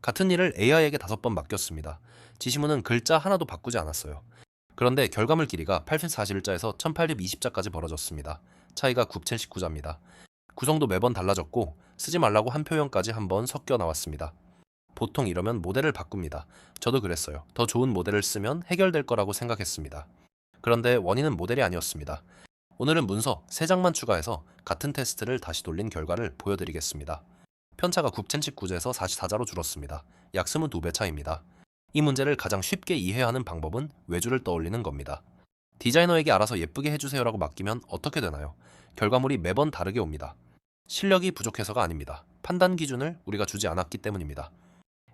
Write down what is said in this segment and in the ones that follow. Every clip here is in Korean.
같은 일을 AI에게 5번 맡겼습니다. 지시문은 글자 하나도 바꾸지 않았어요. 그런데 결과물 길이가 841자에서 1820자까지 벌어졌습니다. 차이가 9,019자입니다. 구성도 매번 달라졌고 쓰지 말라고 한 표현까지 한번 섞여 나왔습니다. 보통 이러면 모델을 바꿉니다. 저도 그랬어요. 더 좋은 모델을 쓰면 해결될 거라고 생각했습니다. 그런데 원인은 모델이 아니었습니다. 오늘은 문서 3장만 추가해서 같은 테스트를 다시 돌린 결과를 보여드리겠습니다. 편차가 9,019자에서 44자로 줄었습니다. 약 22배 차이입니다. 이 문제를 가장 쉽게 이해하는 방법은 외주를 떠올리는 겁니다. 디자이너에게 알아서 예쁘게 해주세요라고 맡기면 어떻게 되나요? 결과물이 매번 다르게 옵니다. 실력이 부족해서가 아닙니다. 판단 기준을 우리가 주지 않았기 때문입니다.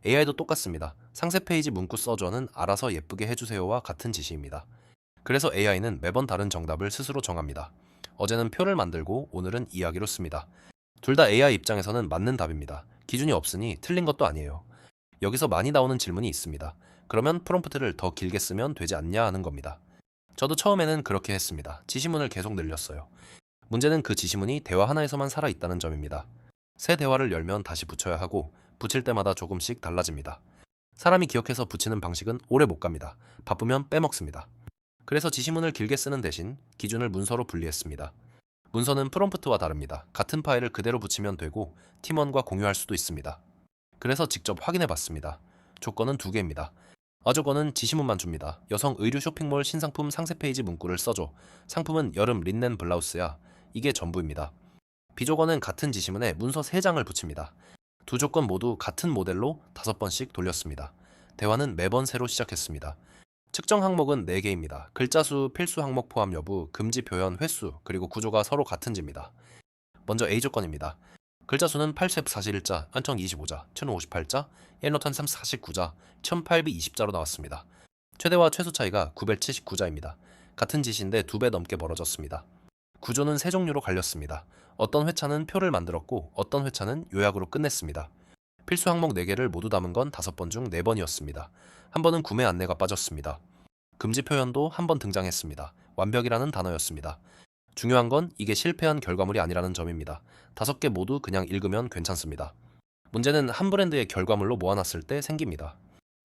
AI도 똑같습니다. 상세 페이지 문구 써줘는 알아서 예쁘게 해주세요와 같은 지시입니다. 그래서 AI는 매번 다른 정답을 스스로 정합니다. 어제는 표를 만들고 오늘은 이야기로 씁니다. 둘 다 AI 입장에서는 맞는 답입니다. 기준이 없으니 틀린 것도 아니에요. 여기서 많이 나오는 질문이 있습니다. 그러면 프롬프트를 더 길게 쓰면 되지 않냐 하는 겁니다. 저도 처음에는 그렇게 했습니다. 지시문을 계속 늘렸어요. 문제는 그 지시문이 대화 하나에서만 살아있다는 점입니다. 새 대화를 열면 다시 붙여야 하고 붙일 때마다 조금씩 달라집니다. 사람이 기억해서 붙이는 방식은 오래 못 갑니다. 바쁘면 빼먹습니다. 그래서 지시문을 길게 쓰는 대신 기준을 문서로 분리했습니다. 문서는 프롬프트와 다릅니다. 같은 파일을 그대로 붙이면 되고 팀원과 공유할 수도 있습니다. 그래서 직접 확인해 봤습니다. 조건은 2개입니다. 아조건은 지시문만 줍니다. 여성 의류 쇼핑몰 신상품 상세 페이지 문구를 써줘. 상품은 여름 린넨 블라우스야. 이게 전부입니다. 비조건은 같은 지시문에 문서 3장을 붙입니다. 2조건 모두 같은 모델로 5번씩 돌렸습니다. 대화는 매번 새로 시작했습니다. 측정 항목은 4개입니다. 글자 수, 필수 항목 포함 여부, 금지 표현, 횟수, 그리고 구조가 서로 같은지입니다. 먼저 A조건입니다. 글자 수는 841자, 1025자, 1058자, 1노턴349자, 1820자로 나왔습니다. 최대와 최소 차이가 979자입니다. 같은 지시인데 2배 넘게 벌어졌습니다. 구조는 3종류로 갈렸습니다. 어떤 회차는 표를 만들었고 어떤 회차는 요약으로 끝냈습니다. 필수 항목 4개를 모두 담은 건 5번 중 4번이었습니다. 한 번은 구매 안내가 빠졌습니다. 금지 표현도 한 번 등장했습니다. 완벽이라는 단어였습니다. 중요한 건 이게 실패한 결과물이 아니라는 점입니다. 5개 모두 그냥 읽으면 괜찮습니다. 문제는 한 브랜드의 결과물로 모아놨을 때 생깁니다.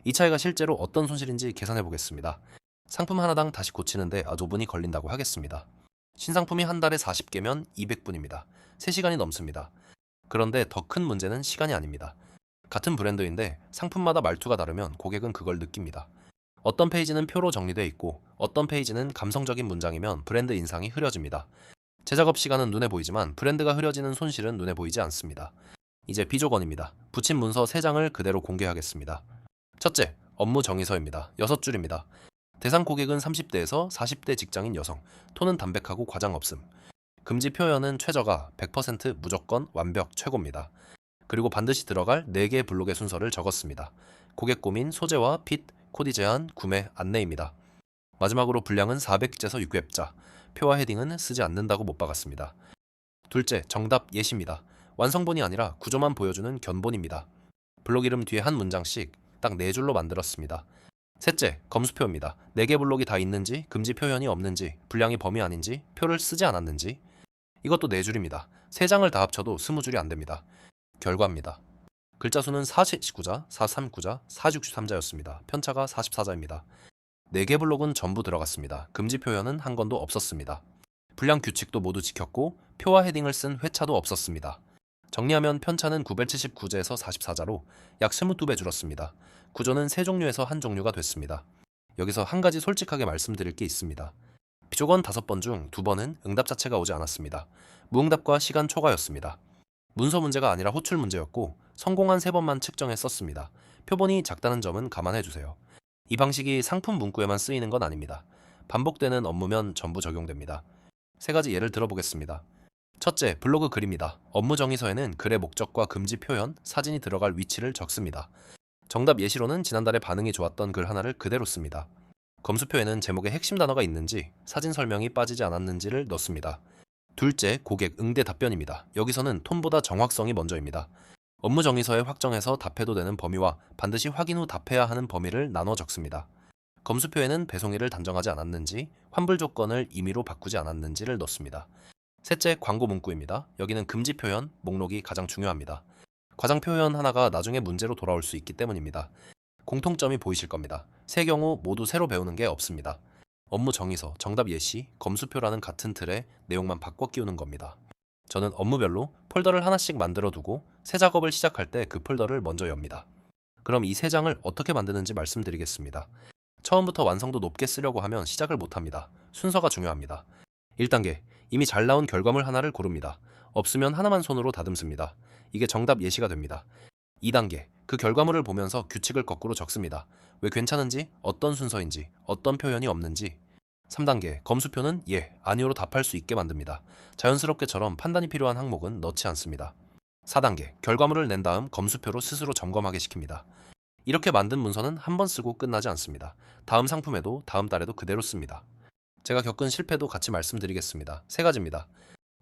이 차이가 실제로 어떤 손실인지 계산해 보겠습니다. 상품 하나당 다시 고치는데 5분이 걸린다고 하겠습니다. 신상품이 한 달에 40개면 200분입니다. 3시간이 넘습니다. 그런데 더 큰 문제는 시간이 아닙니다. 같은 브랜드인데 상품마다 말투가 다르면 고객은 그걸 느낍니다. 어떤 페이지는 표로 정리되어 있고 어떤 페이지는 감성적인 문장이면 브랜드 인상이 흐려집니다. 제작업 시간은 눈에 보이지만 브랜드가 흐려지는 손실은 눈에 보이지 않습니다. 이제 B조건입니다. 붙인 문서 3장을 그대로 공개하겠습니다. 첫째, 업무 정의서입니다. 6줄입니다. 대상 고객은 30대에서 40대 직장인 여성, 톤은 담백하고 과장 없음. 금지 표현은 최저가 100% 무조건 완벽 최고입니다. 그리고 반드시 들어갈 4개 블록의 순서를 적었습니다. 고객 고민, 소재와 핏, 코디 제한, 구매, 안내입니다. 마지막으로 분량은 400제에서 600자, 표와 헤딩은 쓰지 않는다고 못 박았습니다. 둘째, 정답 예시입니다. 완성본이 아니라 구조만 보여주는 견본입니다. 블록 이름 뒤에 한 문장씩 딱 4줄로 만들었습니다. 셋째, 검수표입니다. 4개 블록이 다 있는지, 금지 표현이 없는지, 분량이 범위 아닌지, 표를 쓰지 않았는지. 이것도 4줄입니다. 3장을 다 합쳐도 20줄이 안 됩니다. 결과입니다. 글자 수는 49자, 439자, 463자였습니다. 편차가 44자입니다. 4개 블록은 전부 들어갔습니다. 금지 표현은 한 건도 없었습니다. 분량 규칙도 모두 지켰고 표와 헤딩을 쓴 회차도 없었습니다. 정리하면 편차는 979자에서 44자로 약 22배 줄었습니다. 구조는 3종류에서 한 종류가 됐습니다. 여기서 한 가지 솔직하게 말씀드릴 게 있습니다. 비조건 5번 중 2번은 응답 자체가 오지 않았습니다. 무응답과 시간 초과였습니다. 문서 문제가 아니라 호출 문제였고 성공한 3번만 측정해 썼습니다. 표본이 작다는 점은 감안해주세요. 이 방식이 상품 문구에만 쓰이는 건 아닙니다. 반복되는 업무면 전부 적용됩니다. 3가지 예를 들어보겠습니다. 첫째, 블로그 글입니다. 업무 정의서에는 글의 목적과 금지 표현, 사진이 들어갈 위치를 적습니다. 정답 예시로는 지난달에 반응이 좋았던 글 하나를 그대로 씁니다. 검수표에는 제목에 핵심 단어가 있는지, 사진 설명이 빠지지 않았는지를 넣습니다. 둘째, 고객 응대 답변입니다. 여기서는 톤보다 정확성이 먼저입니다. 업무 정의서에 확정해서 답해도 되는 범위와 반드시 확인 후 답해야 하는 범위를 나눠 적습니다. 검수표에는 배송일을 단정하지 않았는지, 환불 조건을 임의로 바꾸지 않았는지를 넣습니다. 셋째, 광고 문구입니다. 여기는 금지 표현, 목록이 가장 중요합니다. 과장 표현 하나가 나중에 문제로 돌아올 수 있기 때문입니다. 공통점이 보이실 겁니다. 세 경우 모두 새로 배우는 게 없습니다. 업무 정의서, 정답 예시, 검수표라는 같은 틀에 내용만 바꿔 끼우는 겁니다. 저는 업무별로 폴더를 하나씩 만들어 두고 새 작업을 시작할 때 그 폴더를 먼저 엽니다. 그럼 이 세 장을 어떻게 만드는지 말씀드리겠습니다. 처음부터 완성도 높게 쓰려고 하면 시작을 못합니다. 순서가 중요합니다. 1단계, 이미 잘 나온 결과물 하나를 고릅니다. 없으면 하나만 손으로 다듬습니다. 이게 정답 예시가 됩니다. 2단계, 그 결과물을 보면서 규칙을 거꾸로 적습니다. 왜 괜찮은지, 어떤 순서인지, 어떤 표현이 없는지. 3단계, 검수표는 예, 아니오로 답할 수 있게 만듭니다. 자연스럽게처럼 판단이 필요한 항목은 넣지 않습니다. 4단계, 결과물을 낸 다음 검수표로 스스로 점검하게 시킵니다. 이렇게 만든 문서는 한 번 쓰고 끝나지 않습니다. 다음 상품에도 다음 달에도 그대로 씁니다. 제가 겪은 실패도 같이 말씀드리겠습니다. 3가지입니다.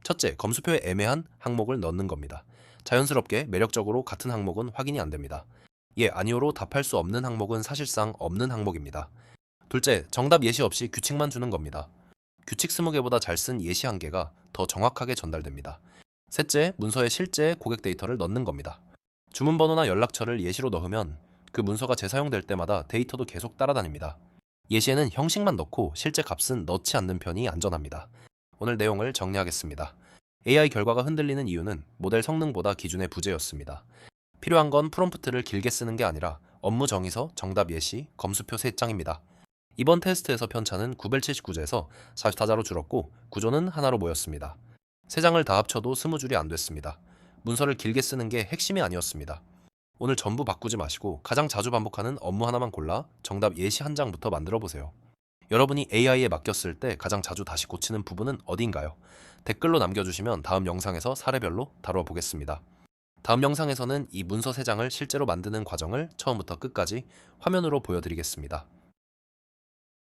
첫째, 검수표에 애매한 항목을 넣는 겁니다. 자연스럽게 매력적으로 같은 항목은 확인이 안 됩니다. 예, 아니오로 답할 수 없는 항목은 사실상 없는 항목입니다. 둘째, 정답 예시 없이 규칙만 주는 겁니다. 규칙 20개보다 잘 쓴 예시 1개가 더 정확하게 전달됩니다. 셋째, 문서에 실제 고객 데이터를 넣는 겁니다. 주문번호나 연락처를 예시로 넣으면 그 문서가 재사용될 때마다 데이터도 계속 따라다닙니다. 예시에는 형식만 넣고 실제 값은 넣지 않는 편이 안전합니다. 오늘 내용을 정리하겠습니다. AI 결과가 흔들리는 이유는 모델 성능보다 기준의 부재였습니다. 필요한 건 프롬프트를 길게 쓰는 게 아니라 업무 정의서, 정답 예시, 검수표 3장입니다. 이번 테스트에서 편차는 979제에서 44자로 줄었고 구조는 하나로 모였습니다. 3장을 다 합쳐도 20줄이 안 됐습니다. 문서를 길게 쓰는 게 핵심이 아니었습니다. 오늘 전부 바꾸지 마시고 가장 자주 반복하는 업무 하나만 골라 정답 예시 1장부터 만들어 보세요. 여러분이 AI에 맡겼을 때 가장 자주 다시 고치는 부분은 어디인가요? 댓글로 남겨주시면 다음 영상에서 사례별로 다루어 보겠습니다. 다음 영상에서는 이 문서 3장을 실제로 만드는 과정을 처음부터 끝까지 화면으로 보여드리겠습니다.